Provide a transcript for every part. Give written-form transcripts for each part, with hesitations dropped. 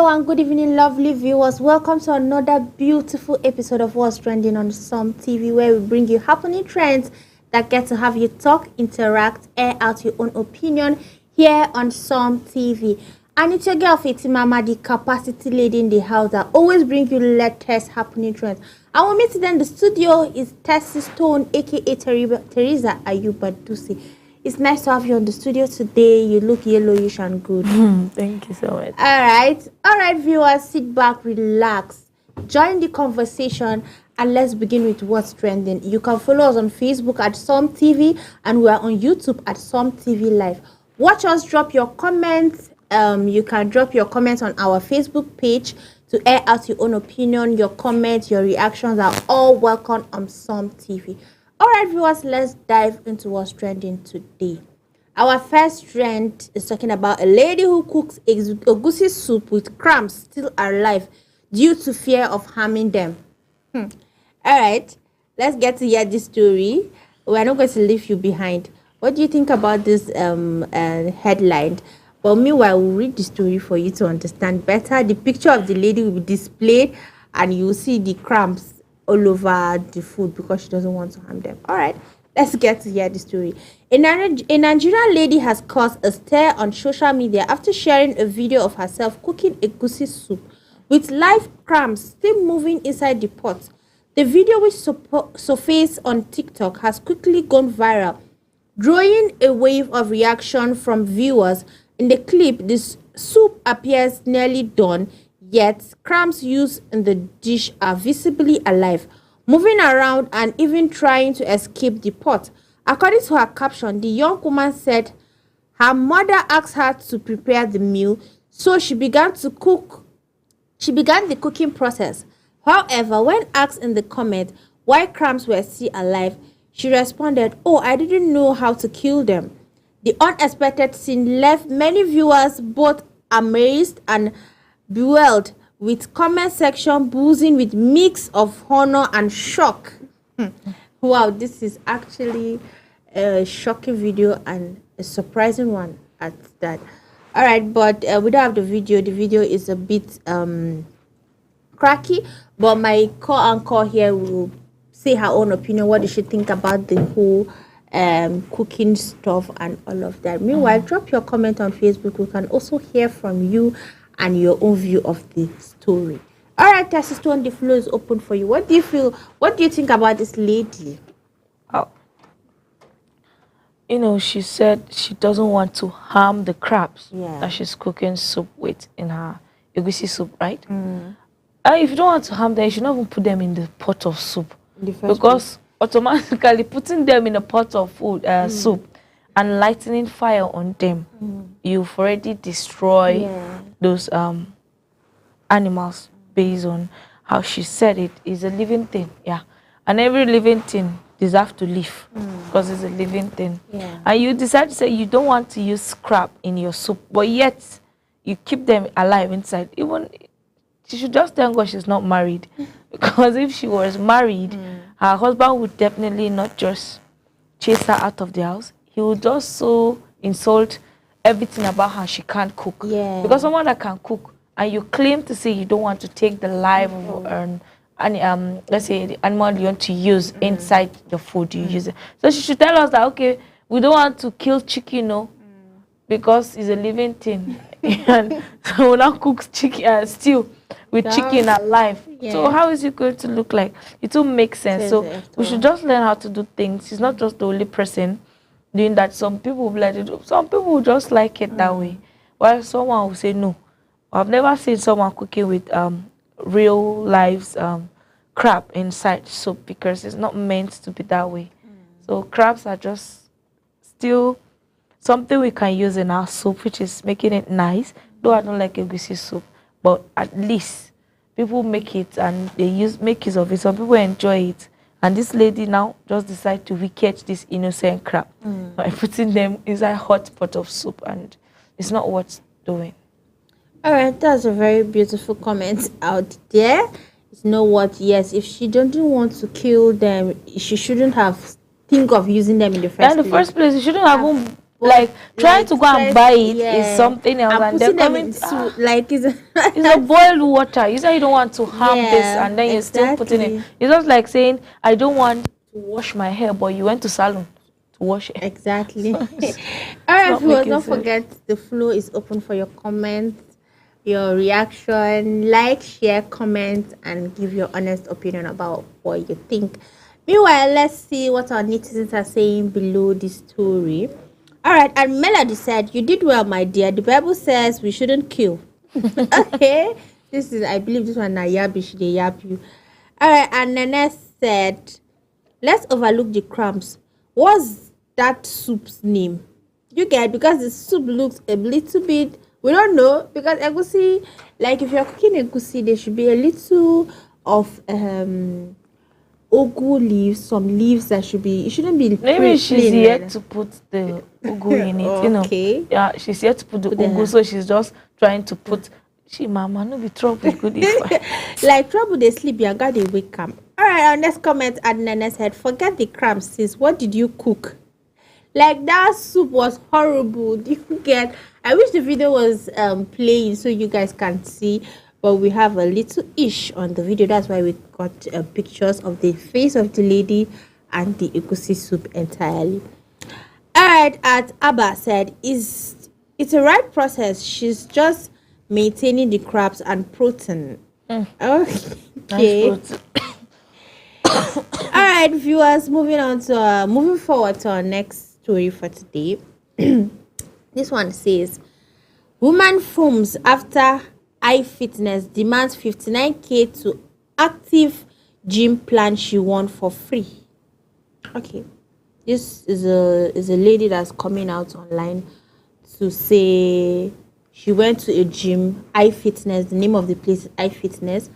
Hello and good evening, lovely viewers. Welcome to another beautiful episode of What's Trending on Some TV, where we bring you happening trends that get to have you talk, interact, air out your own opinion here on Some TV. And it's your girl Fatima, the capacity lady in the house that always bring you latest happening trends. Our mate today in the studio is Tessie Stone, aka Teresa Ayuba Dusi. It's nice to have you on the studio today. You look yellowish and good. Thank you so much. All right, viewers, sit back, relax, join the conversation, and let's begin with what's trending. You can follow us on Facebook at Some TV, and we are on YouTube at Some TV Live. Watch us, drop your comments. You can drop your comments on our Facebook page to air out your own opinion. Your comments, your reactions are all welcome on Some TV. All right, viewers, let's dive into what's trending today. Our first trend is talking about a lady who cooks egusi soup with crumbs still alive due to fear of harming them. All right, let's get to hear this story. We're not going to leave you behind. What do you think about this headline? Well, meanwhile, we'll read the story for you to understand better. The picture of the lady will be displayed, and you'll see the crumbs all over the food because she doesn't want to harm them. All right, let's get to hear the story. A Nigerian lady has caused a stir on social media after sharing a video of herself cooking egusi soup with live crumbs still moving inside the pot. The video, which surfaced on TikTok, has quickly gone viral, drawing a wave of reaction from viewers. In the clip, this soup appears nearly done, yet crumbs used in the dish are visibly alive, moving around and even trying to escape the pot. According to her caption, the young woman said her mother asked her to prepare the meal, so she began the cooking process. However, when asked in the comment why crumbs were still alive, she responded, "Oh, I didn't know how to kill them." The unexpected scene left many viewers both amazed and bewildered, with comment section buzzing with mix of honor and shock. Wow, this is actually a shocking video and a surprising one at that. All right, but we don't have the video. The video is a bit cracky, but my co-anchor here will say her own opinion. What does she think about the whole cooking stuff and all of that? Meanwhile, drop your comment on Facebook. We can also hear from you and your own view of the story. All right, Tessie Stone, the floor is open for you. What do you feel? What do you think about this lady? Oh. She said she doesn't want to harm the crabs that she's cooking soup with in her egusi soup, right? If you don't want to harm them, you should not even put them in the pot of soup. Because automatically putting them in a pot of food, soup, and lightening fire on them, you've already destroyed those animals based on how she said it is a living thing. And every living thing deserves to live because it's a living thing. And you decide to say you don't want to use crab in your soup, but yet you keep them alive inside. Even she should just thank God she's not married, because if she was married, her husband would definitely not just chase her out of the house. He would just so insult everything about her she can't cook. Because someone that can cook and you claim to say you don't want to take the life of let's say the animal you want to use inside the food you use it. So she should tell us that, okay, we don't want to kill chicken, because it's a living thing. And so we now cook chicken stew with chicken alive. So how is it going to look like? It will make sense. So we should just learn how to do things. She's not just the only person doing that. Some people will let it. Some people will just like it that way, while someone will say no. I've never seen someone cooking with real live crab inside soup, because it's not meant to be that way. So crabs are just still something we can use in our soup, which is making it nice. Though I don't like egusi soup, but at least people make it and they make use of it. Some people enjoy it. And this lady now just decided to catch this innocent crab by putting them inside hot pot of soup, and it's not worth doing. All right, that's a very beautiful comment out there. You know what? Yes, if she doesn't want to kill them, she shouldn't have think of using them in the first place. In the first place, you shouldn't have like trying to go and buy it yeah, is something else, and then putting them coming into like it's a boiled water. You say you don't want to harm this, and then you're still putting it. It's just like saying I don't want to wash my hair, but you went to salon to wash it. Exactly. All right, viewers, don't forget the floor is open for your comments, your reaction, like, share, comment, and give your honest opinion about what you think. Meanwhile, let's see what our netizens are saying below the story. All right, and Melody said, "You did well, my dear. The Bible says we shouldn't kill." Okay, this is, I believe this one na yabish they yab you. All right, and Nene said, "Let's overlook the crumbs. What's that soup's name? You get, because the soup looks a little bit, we don't know, because egusi, like if you're cooking egusi, there should be a little of ugu leaves, some leaves that should be, it shouldn't be maybe she's here to put the ugu in it, you know. Yeah, she's here to put the ugu, so she's just trying to put, she mama no be trouble good like trouble they sleep, you got they wake up. All right, our next comment at Nana said, "Forget the crumbs, sis. What did you cook? Like that soup was horrible. Did you get? I wish the video was playing so you guys can see, but we have a little ish on the video. That's why we got pictures of the face of the lady and the egusi soup entirely." All right, at Abba said, "It's a right process. She's just maintaining the carbs and protein." Okay. Nice. All right, viewers, moving forward to our next story for today. This one says, "Woman foams after iFitness demands 59K to active gym plan she won for free." Okay, this is a lady that's coming out online to say she went to a gym, iFitness. The name of the place is iFitness.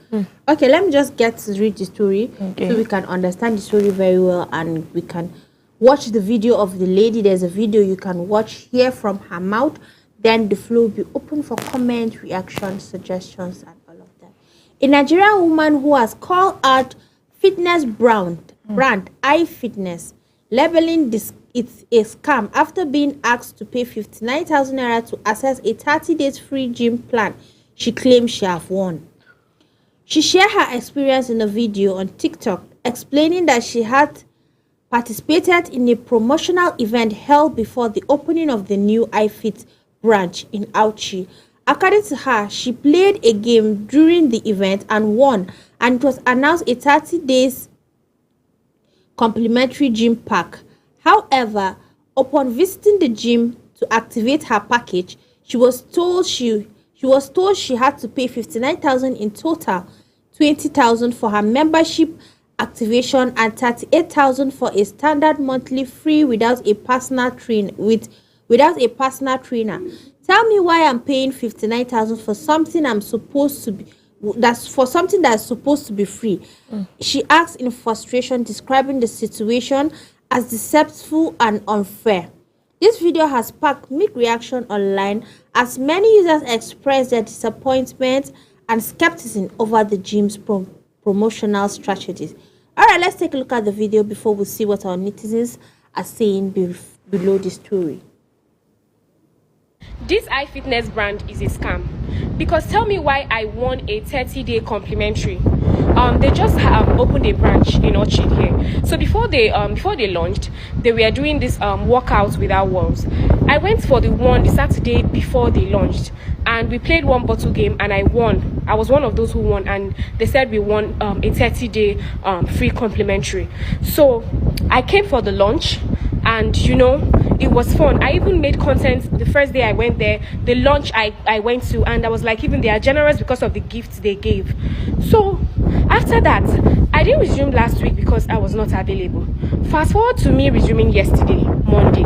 Okay, let me just get to read the story so we can understand the story very well, and we can watch the video of the lady. There's a video you can watch, hear from her mouth. Then the floor will be open for comment, reactions, suggestions, and all of that. A Nigerian woman who has called out fitness brand iFitness, labeling it's a scam after being asked to pay 59,000 naira to access a 30 days free gym plan she claims she have won. She shared her experience in a video on TikTok, explaining that she had participated in a promotional event held before the opening of the new iFit branch in Auchi. According to her, she played a game during the event and won, and it was announced a 30 days complimentary gym pack. However, upon visiting the gym to activate her package, she was told she had to pay 59,000 in total, 20,000 for her membership activation and 38,000 for a standard monthly free without a personal trainer. Tell me why I'm paying 59,000 for something that's supposed to be free. She asked in frustration, describing the situation as deceptive and unfair. This video has sparked mixed reaction online as many users expressed their disappointment and skepticism over the gym's promotional strategies. All right, let's take a look at the video before we see what our netizens are saying below the story. This iFitness brand is a scam, because tell me why I won a 30-day complimentary. They just opened a branch in Orchid here. So before they launched, they were doing this workouts without walls. I went for the Saturday before they launched, and we played one bottle game, and I won. I was one of those who won, and they said we won a 30-day free complimentary. So I came for the launch, and you know, it was fun. I even made content the first day I went there, the launch I went to, and I was like, even they are generous because of the gifts they gave. So after that, I didn't resume last week because I was not available. Fast forward to me resuming yesterday, Monday.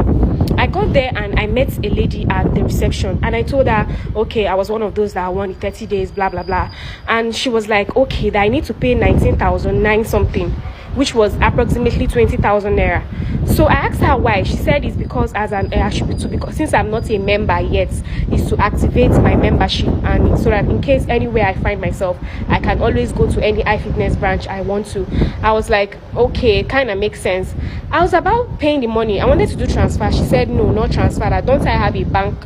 I got there and I met a lady at the reception, and I told her, okay, I was one of those that won 30 days, blah blah blah. And she was like, okay, that I need to pay 19,009 something which was approximately 20,000 naira. So I asked her why. She said it's because as an because since I'm not a member yet, is to activate my membership, and so that in case anywhere I find myself, I can always go to any iFitness branch I want to. I was like, okay, kind of makes sense. I was about paying the money. I wanted to do transfer. She said no, not transfer. Don't I have a bank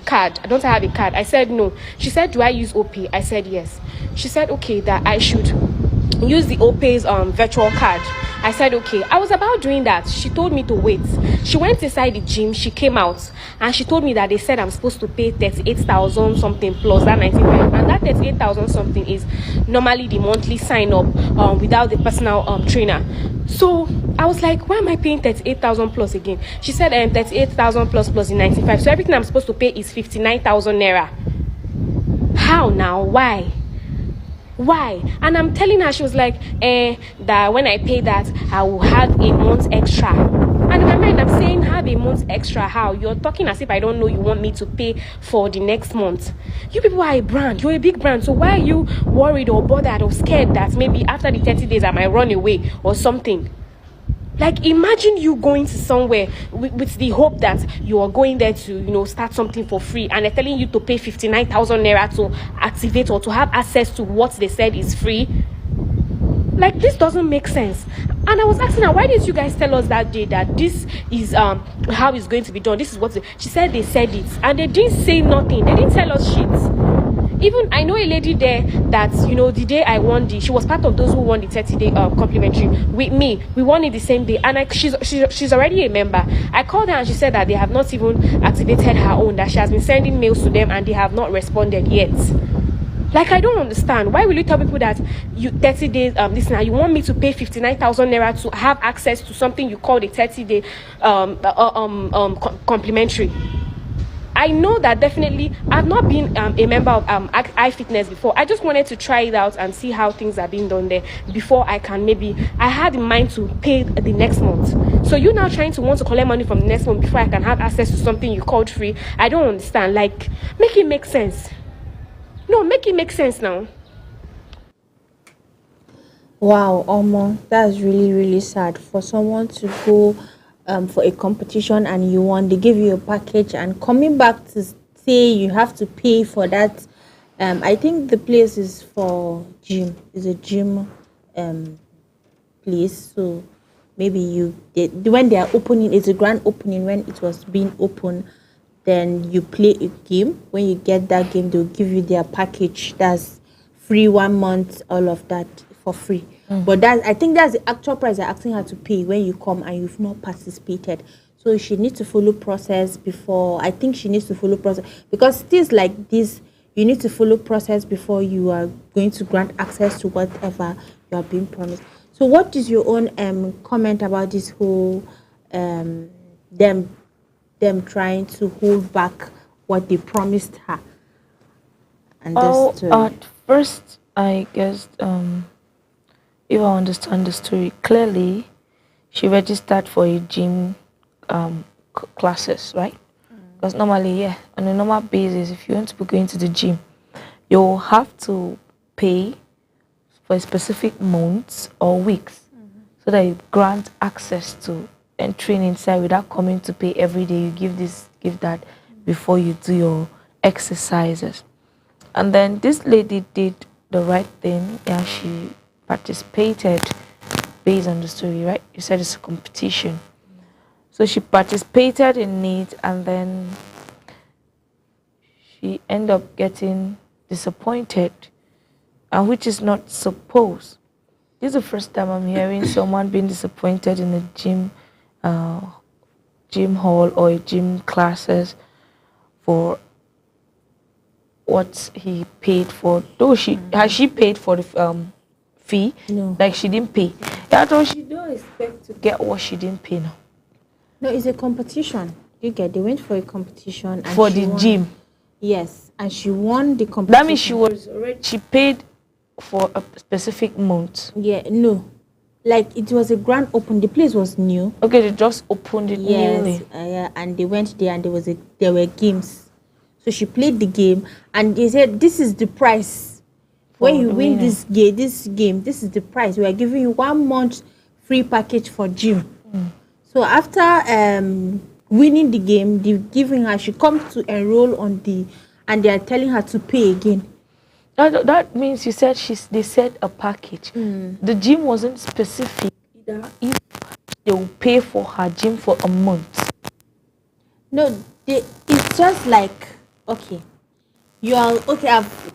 card? Don't I have a card? I said no. She said, do I use OP? I said yes. She said okay, that I should use the OPay's virtual card. I said okay. I was about doing that. She told me to wait. She went inside the gym. She came out and she told me that they said I'm supposed to pay 38,000 something plus that 95, and that 38,000 something is normally the monthly sign up without the personal trainer. So I was like, why am I paying 38,000 plus again? She said 38,000 plus the 95. So everything I'm supposed to pay is 59,000 naira. How now? Why? And I'm telling her, she was like, that when I pay that, I will have a month extra. And in my mind, I'm saying, have a month extra. How? You're talking as if I don't know you want me to pay for the next month. You people are a brand. You're a big brand. So why are you worried or bothered or scared that maybe after the 30 days I might run away or something? Like, imagine you going to somewhere with the hope that you are going there to, start something for free, and they're telling you to pay 59,000 naira to activate or to have access to what they said is free. Like, this doesn't make sense. And I was asking her, why didn't you guys tell us that day that this is how it's going to be done? This is what she said. They said it, and they didn't say nothing. They didn't tell us shit. Even I know a lady there that, the day I won she was part of those who won the 30-day complimentary with me. We won it the same day, and she's already a member. I called her and she said that they have not even activated her own, that she has been sending mails to them and they have not responded yet. Like, I don't understand. Why will you tell people that you 30 days listen, you want me to pay 59,000 naira to have access to something you call the 30-day complimentary? I know that definitely I've not been a member of iFitness before. I just wanted to try it out and see how things are being done there before I had in mind to pay the next month. So you now trying to want to collect money from the next month before I can have access to something you called free? I don't understand. Like, make it make sense. No, make it make sense now. Wow, Omo, that's really, really sad for someone to go for a competition and you won. They give you a package, and coming back to say you have to pay for that. I think the place is for gym. It's a gym place. So maybe when they are opening, it's a grand opening. When it was being opened, then you play a game. When you get that game, they'll give you their package. That's free 1 month, all of that for free. But I think that's the actual price they're asking her to pay when you come and you've not participated. So she needs to follow process before. I think she needs to follow process, because things like this, you need to follow process before you are going to grant access to whatever you are being promised. So what is your own comment about this whole them trying to hold back what they promised her? And at first, I guess if I understand the story clearly, she registered for a gym classes, right? Because normally, on a normal basis, if you want to be going to the gym, you'll have to pay for a specific months or weeks, so that you grant access to entering inside without coming to pay every day. You give this, give that before you do your exercises. And then this lady did the right thing, and she participated based on the story, right? You said it's a competition. So she participated in it, and then she ended up getting disappointed, and which is not supposed. This is the first time I'm hearing someone being disappointed in a gym hall or a gym classes for what he paid for. Though has she paid for the fee? No. Like, she didn't pay. Yeah, she don't expect to get what she didn't pay now. No, it's a competition. They went for a competition and for the gym. Yes, and she won the competition. That means she paid for a specific month. Yeah, no. Like, it was a grand open. The place was new. Okay, they just opened it newly. Yeah, and they went there and there were games. So she played the game and they said, this is the price. When you win this game, this is the price. We are giving you 1 month free package for gym. So after winning the game, they giving her, she comes to enroll on and they are telling her to pay again. That means you said they said a package. The gym wasn't specific either if they will pay for her gym for a month. No, it's just like, okay, you are okay.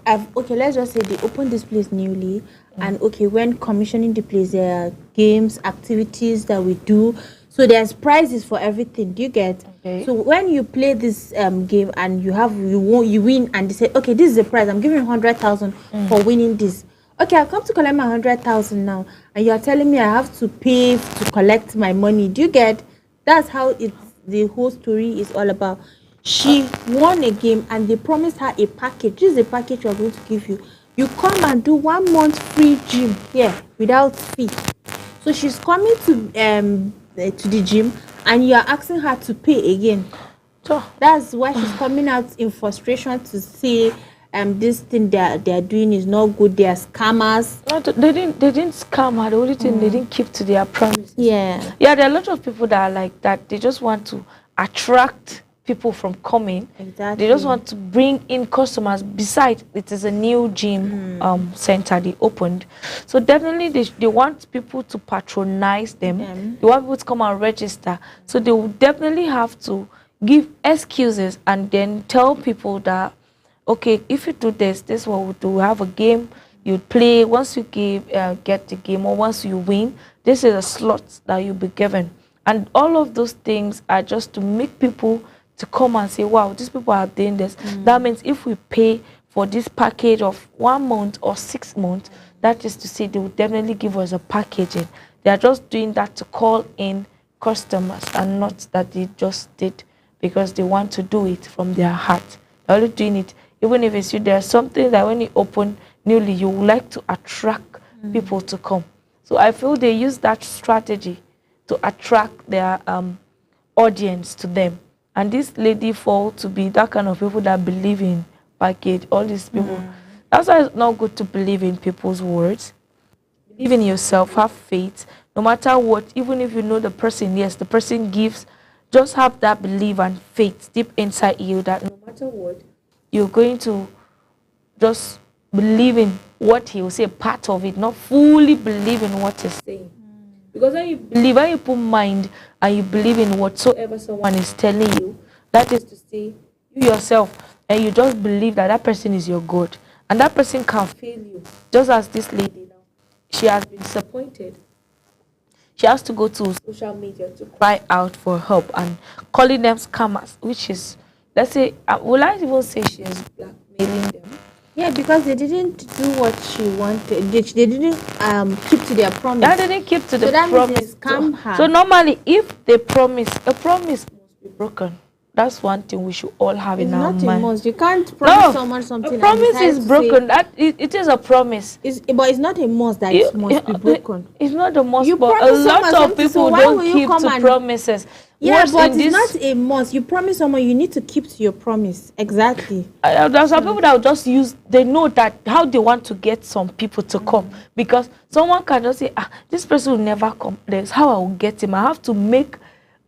I've okay. Let's just say they opened this place newly, and okay, when commissioning the place, there are games, activities that we do. So there's prizes for everything. Do you get? Okay. So when you play this game and you win, and they say, okay, this is the prize. I'm giving you 100,000 for winning this. Okay, I've come to collect my 100,000 now, and you are telling me I have to pay to collect my money. Do you get? That's how the whole story is all about. She won a game and they promised her a package. This is a package we're going to give you. You come and do 1 month free gym here without fee. So she's coming to the gym and you are asking her to pay again. So that's why she's coming out in frustration to say this thing they are doing is not good. They are scammers. No, they didn't scam her. The only thing they didn't keep to their promise. Yeah, there are a lot of people that are like that. They just want to attract people from coming. exactly. They just want to bring in customers. Besides, it is a new gym center they opened, so definitely they want people to patronize them. They want people to come and register, so they will definitely have to give excuses and then tell people that, okay, if you do this is what we'll do. We have a game, you play. Once you get the game, or once you win, this is a slot that you'll be given. And all of those things are just to make people to come and say, wow, these people are doing this. That means if we pay for this package of 1 month or 6 months, that is to say they will definitely give us a packaging. They are just doing that to call in customers, and not that they just did because they want to do it from their heart. They're only doing it, even if it's you, there's something that when you open newly, you would like to attract people to come. So I feel they use that strategy to attract their audience to them. And this lady fall to be that kind of people that believe in package, all these people. That's why it's not good to believe in people's words. Believe in yourself, have faith, no matter what. Even if you know the person, yes, the person gives, just have that belief and faith deep inside you that no matter what, you're going to just believe in what he will say, part of it, not fully believe in what he's saying. Because when you believe, when you put mind and you believe in whatsoever someone is telling you, that is to say, you yourself, and you just believe that that person is your God, and that person can fail you. Just as this lady now, she has been disappointed. She has to go to social media to cry out for help and calling them scammers, which is, let's say, will I even say she is blackmailing them? Yeah, because they didn't do what she wanted. They didn't keep to their promise. Yeah, they didn't keep to the that promise. Means they scam her. So normally, if they promise, a promise must be broken. That's one thing we should all have in our mind. It's not a must. You can't promise someone something. A promise is broken. It is a promise. But it's not a must that it must be broken. It's not a must, You but a promise lot someone of something, people so don't keep to promises. Yeah, Worse but in it's this, not a must. You promise someone, you need to keep to your promise. Exactly. There are some people that will just use, they know that how they want to get some people to come. Because someone can just say, this person will never come. There's how I will get him. I have to make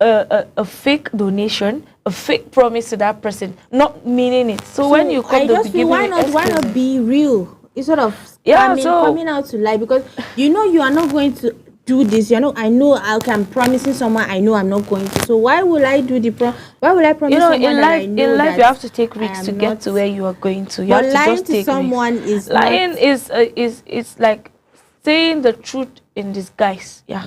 a fake donation, a fake promise to that person, not meaning it. So when you come, they'll be giving why not be real instead of coming out to lie? Because you are not going to do this. I know I'm promising someone. I know I'm not going to. So why will I do why will I promise someone in that life, I know in life that you have to take risks to get to where you are going to. You but have to lying just to take someone risks. is Lying is like saying the truth in disguise. Yeah.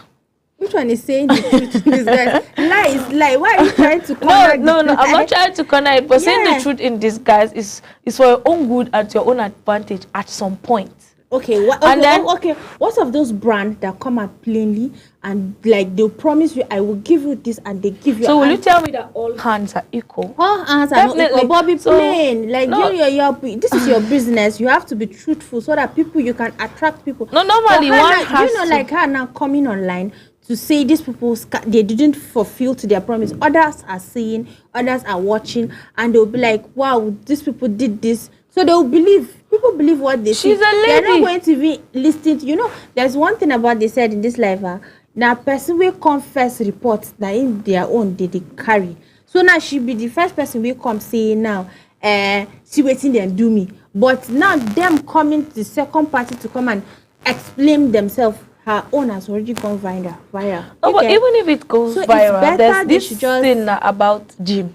Which one is saying the truth in disguise? Lie is lie. Why are you trying to corner No, I'm not trying to corner it, but saying the truth in disguise is for your own good and your own advantage at some point. Okay, what of those brands that come out plainly and like they'll promise you, I will give you this, and they give you. So will you tell me that all hands are equal? All hands are not equal, but be plain. Like this is your business. You have to be truthful so that you can attract people. No, normally one has to. Like her now coming online to say these people they didn't fulfill to their promise. Others are seeing, others are watching, and they'll be like, wow, these people did this. So they'll believe. People believe what they see. She's a lady. They're not going to be listening. There's one thing about they said in this life. Now person will come first report that in their own they carry. So now she be the first person will come say now, see waiting them do me. But now them coming to the second party to come and explain themselves. Her own has already gone viral. Oh, but even if it goes so viral, there's this thing about gym.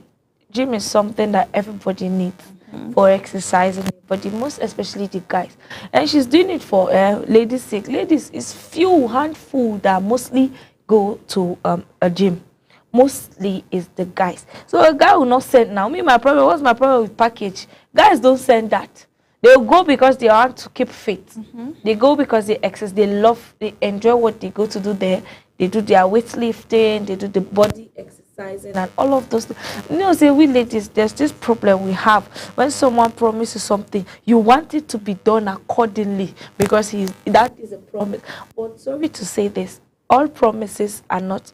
Gym is something that everybody needs for exercising, but the most especially the guys. And she's doing it for ladies' sake. Ladies is few handful that mostly go to a gym. Mostly is the guys. So a guy will not send now. What's my problem with package? Guys don't send that. They'll go because they want to keep fit. They go because they exercise. They enjoy what they go to do there. They do their weightlifting. They do the body exercising and all of those things. You know, say we ladies, there's this problem we have. When someone promises something, you want it to be done accordingly because that is a promise. But sorry to say this, all promises are not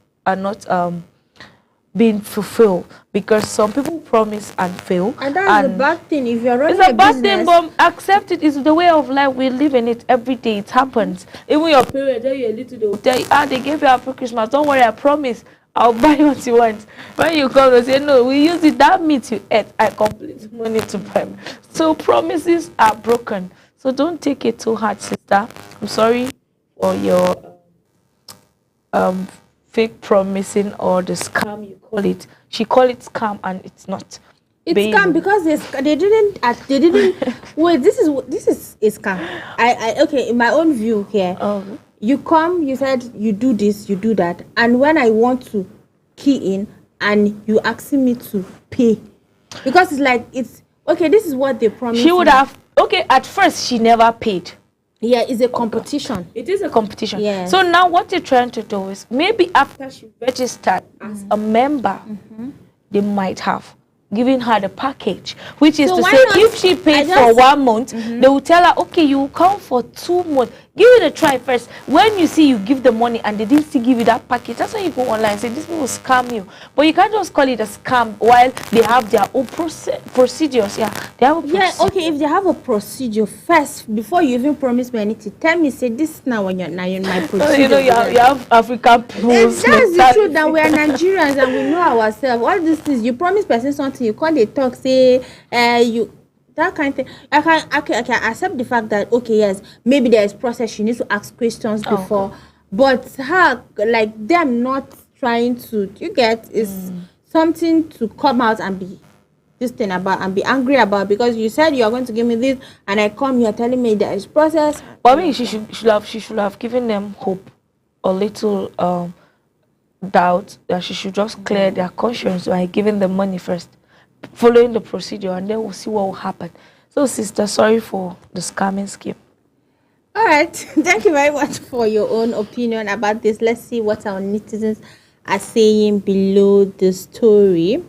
being fulfilled because some people promise and fail, and that's a bad thing. If you're running it's a bad business, thing, but accept it. It's the way of life. We live in it every day. It happens. Even your parents tell you a little, they will tell you, they gave you after Christmas, don't worry, I promise I'll buy what you want. When you come and say no, we use it, that meat you ate, I complete money to buy. So promises are broken, so don't take it too hard, sister. I'm sorry for your fake promising or the scam you call it. She call it scam and it's not. It's scam because they didn't wait. This is a scam. I okay, in my own view here. You come, you said you do this, you do that, and when I want to key in and you asking me to pay, because it's like it's okay. This is what they promised. She would have at first she never paid. Yeah, it's a competition. It is a competition. Yeah. So now what you're trying to do is maybe after she registered as a member, they might have given her the package, which is to say if she paid for 1 month, they will tell her, okay, you will come for 2 months. Give it a try first. When you see you give the money and they didn't still give you that package, that's when you go online and say, this will scam you. But you can't just call it a scam while they have their own procedures. Yeah, they have a procedure. Yeah, okay, if they have a procedure first, before you even promise me anything, tell me, say, this now when you're now in my procedure. You know, you have African people. That's the truth, that we are Nigerians and we know ourselves. All these things, you promise person something, you can't they talk, say, you... that kind of thing. I can accept the fact that okay, yes, maybe there is process. She needs to ask questions before, but her like them not trying to. You get is something to come out and be this thing about and be angry about because you said you are going to give me this and I come here telling me there is process. But I mean, she should have given them hope, a little doubt that she should just clear their conscience by giving them money first, following the procedure, and then we'll see what will happen. So, sister, sorry for the scamming scheme. All right. Thank you very much for your own opinion about this. Let's see what our netizens are saying below the story.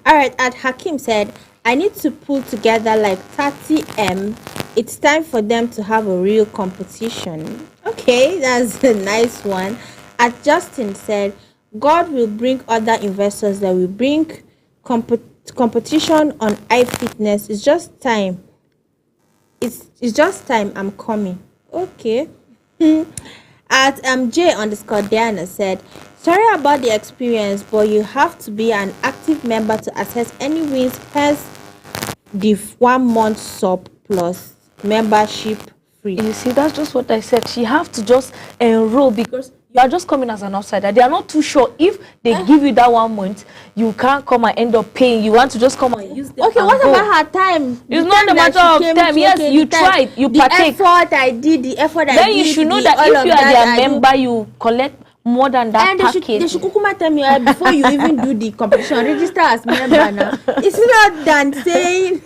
All right. At Hakim said, I need to pull together like 30M. It's time for them to have a real competition. Okay, that's a nice one. At Justin said, God will bring other investors that will bring competition on eye fitness. It's just time. It's just time. I'm coming. Okay. At J_Diana said, sorry about the experience, but you have to be an active member to access any wins. Hence the 1 month sub plus membership free. You see, that's just what I said. She have to just enroll because you are just coming as an outsider. They are not too sure if they give you that 1 month, you can't come and end up paying. You want to just come and use them. Okay, what about her time? It's not a matter of time. Yes, you tried, you partake. The effort I did, then you should know that if you are their member, you collect more than that and package. They should tell me before you even do the competition, register as member now. It's not than saying.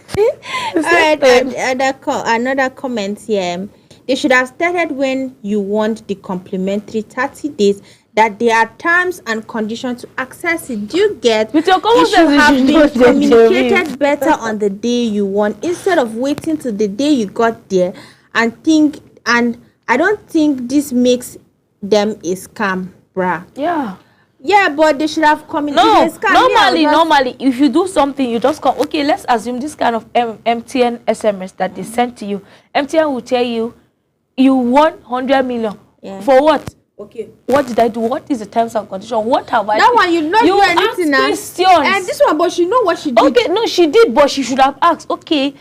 Another comment here. They should have started when you want the complimentary 30 days, that there are terms and conditions to access it. Do you get? With your common it should have been communicated better on the day you want instead of waiting till the day you got there and think. And I don't think this makes them a scam, bruh. Yeah, but they should have communicated. No, normally, if you do something, you just come. Okay, let's assume this kind of MTN SMS that they sent to you. MTN will tell you, you won 100 million. Yeah. For what? Okay, what did I do? What is the terms and conditions? What have I That did? one you not do anything now. Questions. And this one, but she know what she did. Okay, no, she did, but she should have asked. Okay,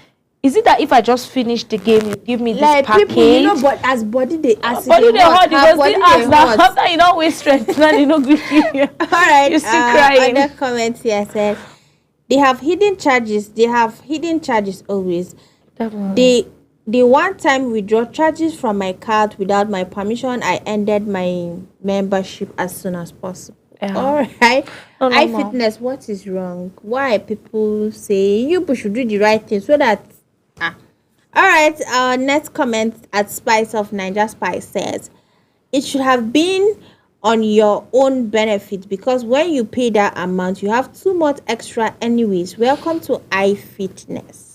is it that if I just finish the game, you give me like this package? People, you know, but as body they ask. Body they hurt. You go still ask now. After you don't waste strength, now you don't give you. All right. You still crying. Other comments here said they have hidden charges. They have hidden charges always. Definitely. They one time withdraw charges from my card without my permission. I ended my membership as soon as possible. Yeah. All right. No, iFitness, what is wrong? Why people say you should do the right thing so that all right, our next comment at Spice of Niger Spice says it should have been on your own benefit because when you pay that amount, you have too much extra anyways. Welcome to iFitness.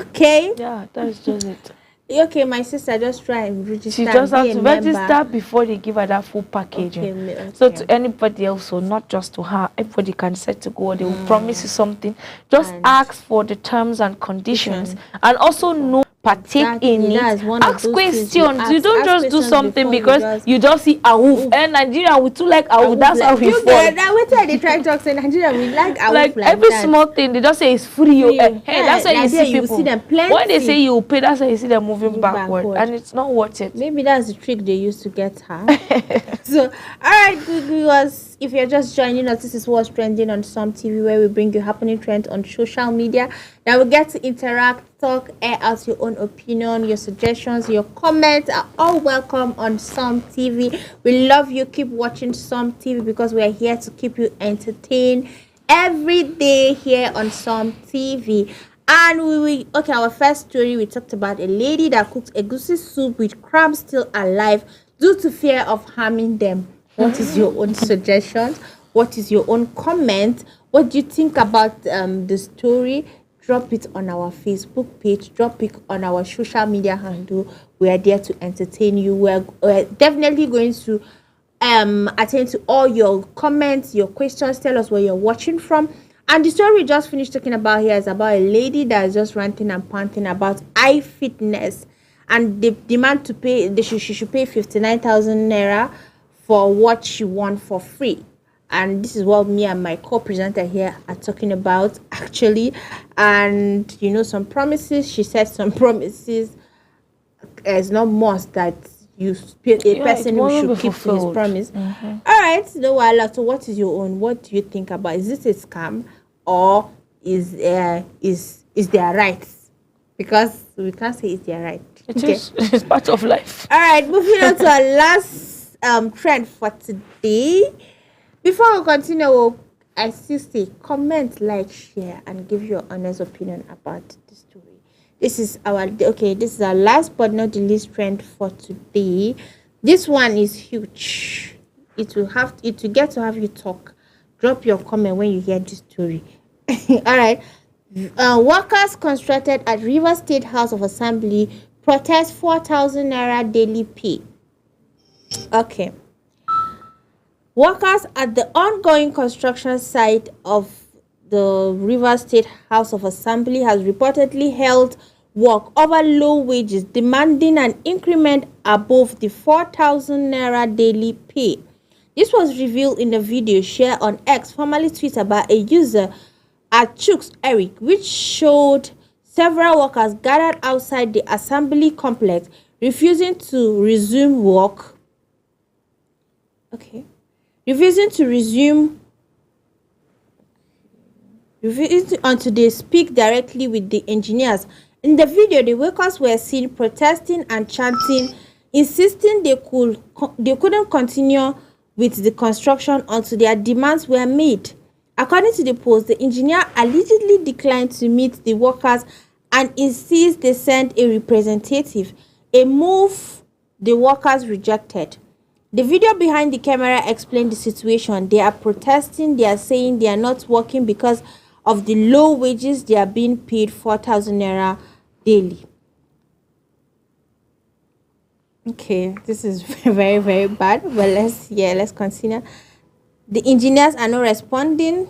Okay. Yeah, that's just it. Okay, my sister just try and register. She just has to register member before they give her that full package. Okay. So to anybody else, so not just to her, everybody can set to go. They will promise you something. Just ask for the terms and conditions, and also know. Partake in it. Ask questions. You don't just do something because you just see awoof. And Nigeria, we too like awoof. That's how we fall. That way they try to talk in Nigeria. We like awoof like every that. Small thing they just say it's free. Hey, that's why you see people. See them plenty. When they say you pay, that's why you see them moving backward, and it's not worth it. Maybe that's the trick they use to get her. So, all right, good viewers. If you're just joining us, this is what's trending on Some TV, where we bring you happening trends on social media. Now we get to interact, talk, air out your own opinion, your suggestions, your comments are all welcome on Some TV. We love you. Keep watching Some TV because we are here to keep you entertained every day here on Some TV. And our first story, we talked about a lady that cooked egusi soup with crabs still alive due to fear of harming them. What is your own suggestions? What is your own comment? What do you think about the story? Drop it on our Facebook page. Drop it on our social media handle. We are there to entertain you. We're definitely going to attend to all your comments, your questions. Tell us where you're watching from. And the story we just finished talking about here is about a lady that is just ranting and panting about iFitness. And they demand to pay, she should pay 59,000 naira for what she won for free. And this is what me and my co-presenter here are talking about actually. And you know, some promises, she said some promises. It's not must that person who should keep to his promise. All right, so what is your own? What do you think about? Is this a scam or is their rights? Because we can't say it's their right. It's part of life. All right, moving on to our last trend for today. Before we continue, I still say comment, like, share, and give your honest opinion about the story. This is our last but not the least trend for today. This one is huge. It will get to have you talk. Drop your comment when you hear this story. All right. Workers constructed at Rivers State House of Assembly protest 4,000 naira daily pay. Okay. Workers at the ongoing construction site of the Rivers State House of Assembly has reportedly held work over low wages, demanding an increment above the 4,000 naira daily pay. This was revealed in a video shared on X, formerly Twitter, by a user at Chooks Eric, which showed several workers gathered outside the assembly complex, refusing to resume work. Refusing until they speak directly with the engineers. In the video, the workers were seen protesting and chanting, insisting they couldn't continue with the construction until their demands were made. According to the post, the engineer allegedly declined to meet the workers and insists they send a representative, a move the workers rejected. The video behind the camera explained the situation. They are protesting. They are saying they are not working because of the low wages. They are being paid 4,000 naira daily. Okay, this is very, very bad. But let's continue. The engineers are not responding.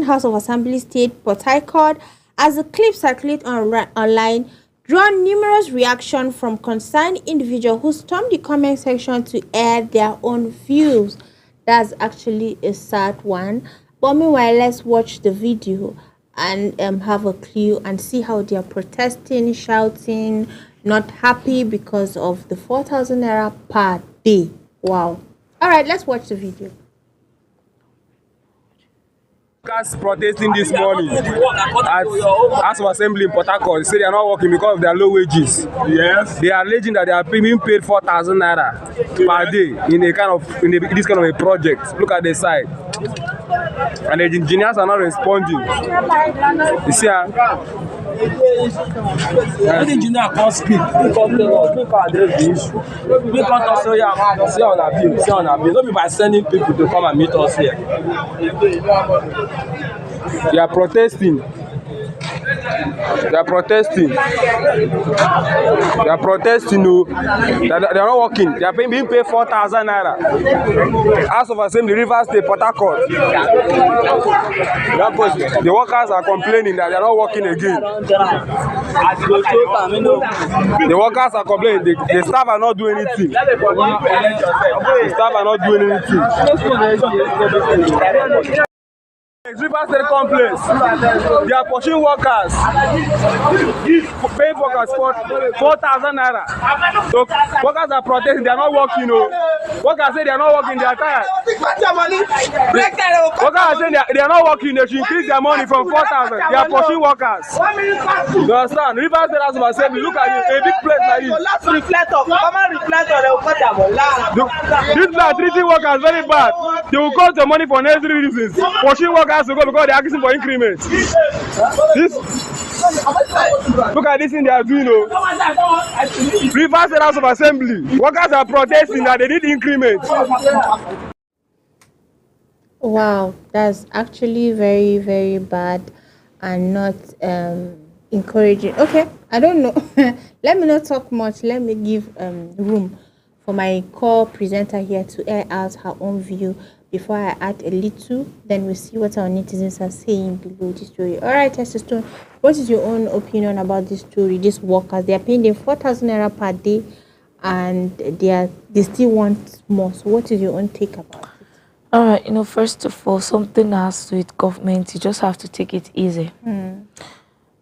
House of Assembly State Port Harcourt. As the clip circulates online, drawn numerous reactions from concerned individuals who stormed the comment section to air their own views. That's actually a sad one. But meanwhile, let's watch the video and have a clue and see how they are protesting, shouting, not happy because of the 4,000 naira per day. Wow. All right, let's watch the video. Workers protesting this morning at House of Assembly in Port Harcourt. They say they are not working because of their low wages. Yes. They are alleging that they are being paid 4,000 naira per day in this kind of a project. Look at the side. And the engineers are not responding. You see, the engineer can't speak. He can't tell us. He can't address the issue. We can't also say on our bill. Say on our bill. Not be by sending people to come and meet us here. they are protesting. They are protesting. They are protesting. No, they are not working. They are being paid 4,000 naira. House of Assembly, Rivers State, Port Harcourt. The workers are complaining that they are not working again. The workers are complaining. The staff are not doing anything. The staff are not doing anything. Rivers State Complex, they are pushing workers, paying workers for 4,000 naira. So workers are protesting, they are not working. Workers say they are not working, they are tired. Workers are saying they are not working, they should increase their money from 4,000. They are pushing workers. You understand? Rivers State House of Assembly, look at you, a big place like this. These people are treating workers very bad. They will cut the money for necessary reasons. Pushing workers to go because they are asking for increment. Look at this thing they are doing. Rivers State House of Assembly. Workers are protesting that they need increment. Wow, that's actually very, very bad and not encouraging. Okay, I don't know. Let me not talk much. Let me give room for my co-presenter here to air out her own view before I add a little. Then we'll see what our netizens are saying below the story. All right, Esther Stone, what is your own opinion about this story? These workers, they are paying them 4,000 naira per day, and they still want more. So, what is your own take about it? All right, first of all, something has to do with government. You just have to take it easy.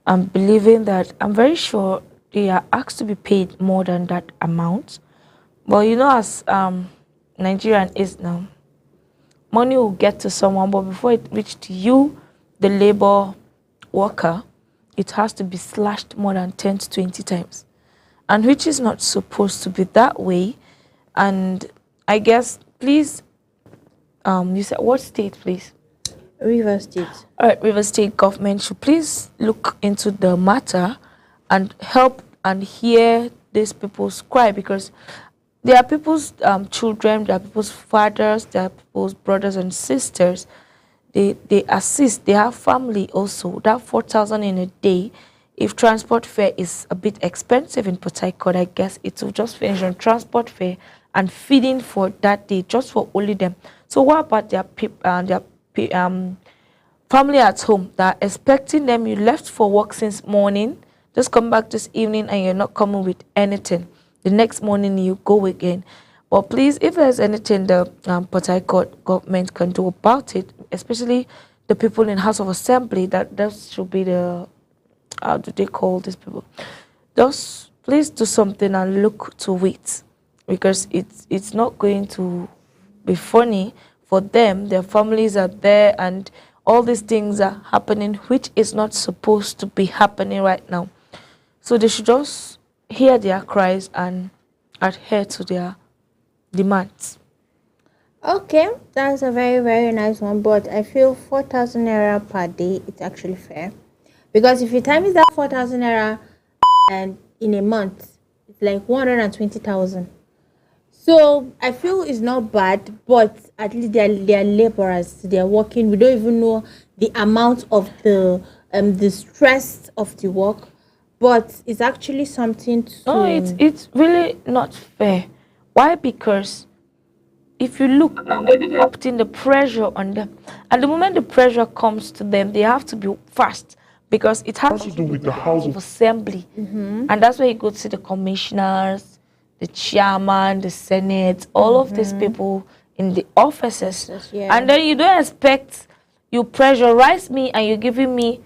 I'm believing that, I'm very sure they are asked to be paid more than that amount. But as Nigerian is now, money will get to someone, but before it reaches to you, the labor worker, it has to be slashed more than 10 to 20 times. And which is not supposed to be that way. And I guess, please, you said what state, please? Rivers State. All right, Rivers State government should please look into the matter and help and hear these people's cry, because there are people's children, there are people's fathers, there are people's brothers and sisters. They assist, they have family also. That 4,000 in a day, if transport fare is a bit expensive in Port Harcourt, I guess it will just finish on transport fare and feeding for that day, just for only them. So what about their family at home that are expecting them? You left for work since morning, just come back this evening and you're not coming with anything. The next morning you go again. But please, if there's anything the Port Harcourt government can do about it, especially the people in House of Assembly, that should be the, how do they call these people? Just please do something and look to it, because it's not going to be funny for them. Their families are there and all these things are happening, which is not supposed to be happening right now. So they should just hear their cries and adhere to their demands. Okay, that's a very, very nice one, but I feel 4,000 naira per day, it's actually fair. Because if you times that 4,000 naira and in a month, it's like 120,000. So I feel it's not bad, but at least they're laborers, they're working. We don't even know the amount of the stress of the work. But it's actually something to... No, it's really not fair. Why? Because if you look, they're putting the pressure on them. At the moment the pressure comes to them, they have to be fast because it has to do with the House of Assembly. And that's where you go to see the commissioners, the chairman, the Senate, all of these people in the offices. And then you don't expect, you pressurize me and you're giving me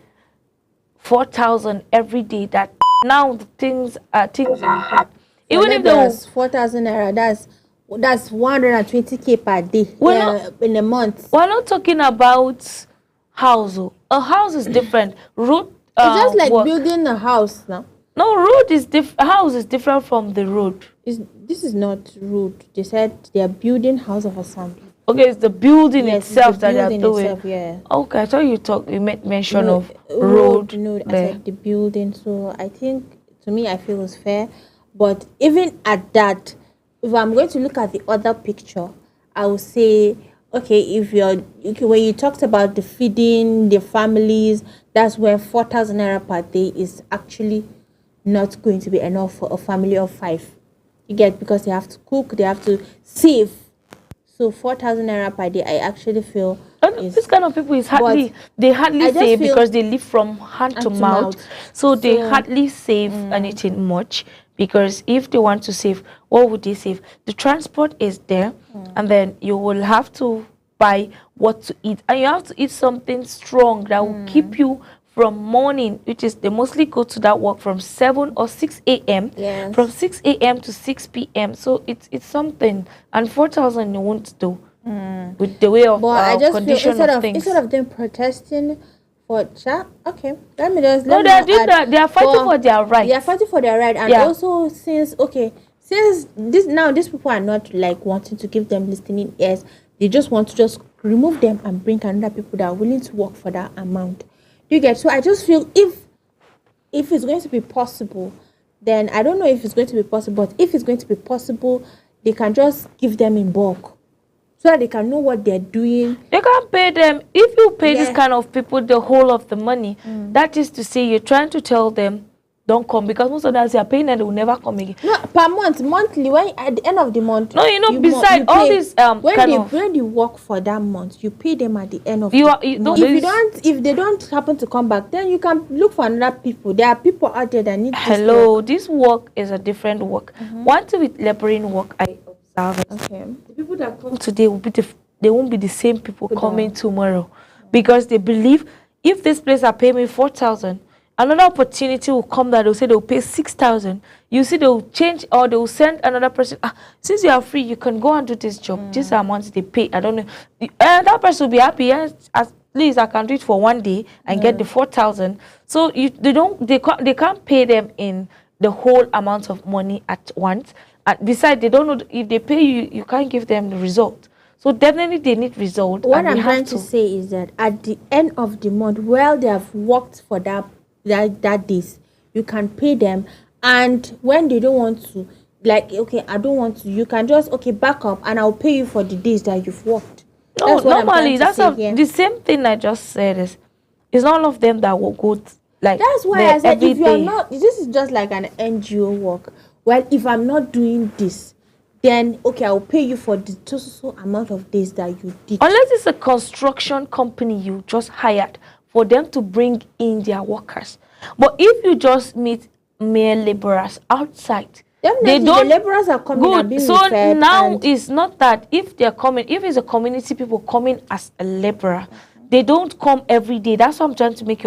4,000 every day. That now the things are even if there's 4,000 naira, that's 120k per day in a month. We're not talking about house. A house is different. Road. It's just like building a house now. No, road is different. House is different from the road. This is not road. They said they are building House of Assembly. Okay, it's the building itself that they are doing. Yeah. Okay, I thought you made mention of road. No, I said the building. So I think, to me, I feel it's fair. But even at that, if I'm going to look at the other picture, I will say, okay, when you talked about the feeding, the families, that's where 4,000 naira per day is actually not going to be enough for a family of 5. You get, because they have to cook, they have to save. So 4,000 naira per day, I actually feel this kind of people is hardly save because they live from hand to mouth. So they hardly save anything much, because if they want to save, what would they save? The transport is there, and then you will have to buy what to eat, and you have to eat something strong that will keep you from morning, which is they mostly go to that work from 7 or 6 a.m. Yes. From 6 a.m. to 6 p.m. So it's something, and 4,000 you won't do with the way of I just condition feel of things. Instead of them protesting for okay, let me just no, they are doing that. They are fighting for their right. They are fighting for their right, and also since these people are not like wanting to give them listening ears, they just want to just remove them and bring another people that are willing to work for that amount. You get? So I just feel if it's going to be possible, then I don't know if it's going to be possible, but if it's going to be possible, they can just give them in bulk so that they can know what they're doing. You can't pay them. If you pay this kind of people the whole of the money, that is to say you're trying to tell them, don't come, because most of them are paying and they will never come again. No, per month, monthly, when at the end of the month. No, besides all this when you work for that month, you pay them at the end of the month. If they don't happen to come back, then you can look for another people. There are people out there that need this work is a different work. One thing with laboring work, I observe it. Okay. The people that come today they won't be the same people coming tomorrow, because they believe if this place are paying me 4,000, another opportunity will come that they'll say they'll pay 6,000. You see, they'll change, or they'll send another person. Since you are free, you can go and do this job. This amount they pay. I don't know. And that person will be happy. Yes, at least I can do it for one day and get the 4,000. So they can't pay them in the whole amount of money at once. And besides, they don't know if they pay you, you can't give them the result. So definitely they need result. What I'm trying to say is that at the end of the month, while they have worked for that days, you can pay them, and when they don't want to, like, okay, I don't want to, you can just back up and I'll pay you for the days that you've worked. No, normally that's the same thing I just said. It's not all of them that will go like. That's why I said if you're not, this is just like an NGO work. Well, if I'm not doing this, then I'll pay you for the total amount of days that you did. Unless it's a construction company you just hired for them to bring in their workers. But if you just meet mere laborers outside, definitely the laborers are coming and being so now it's not that if they're coming, if it's a community people coming as a laborer, they don't come every day. That's what I'm trying to make you understand.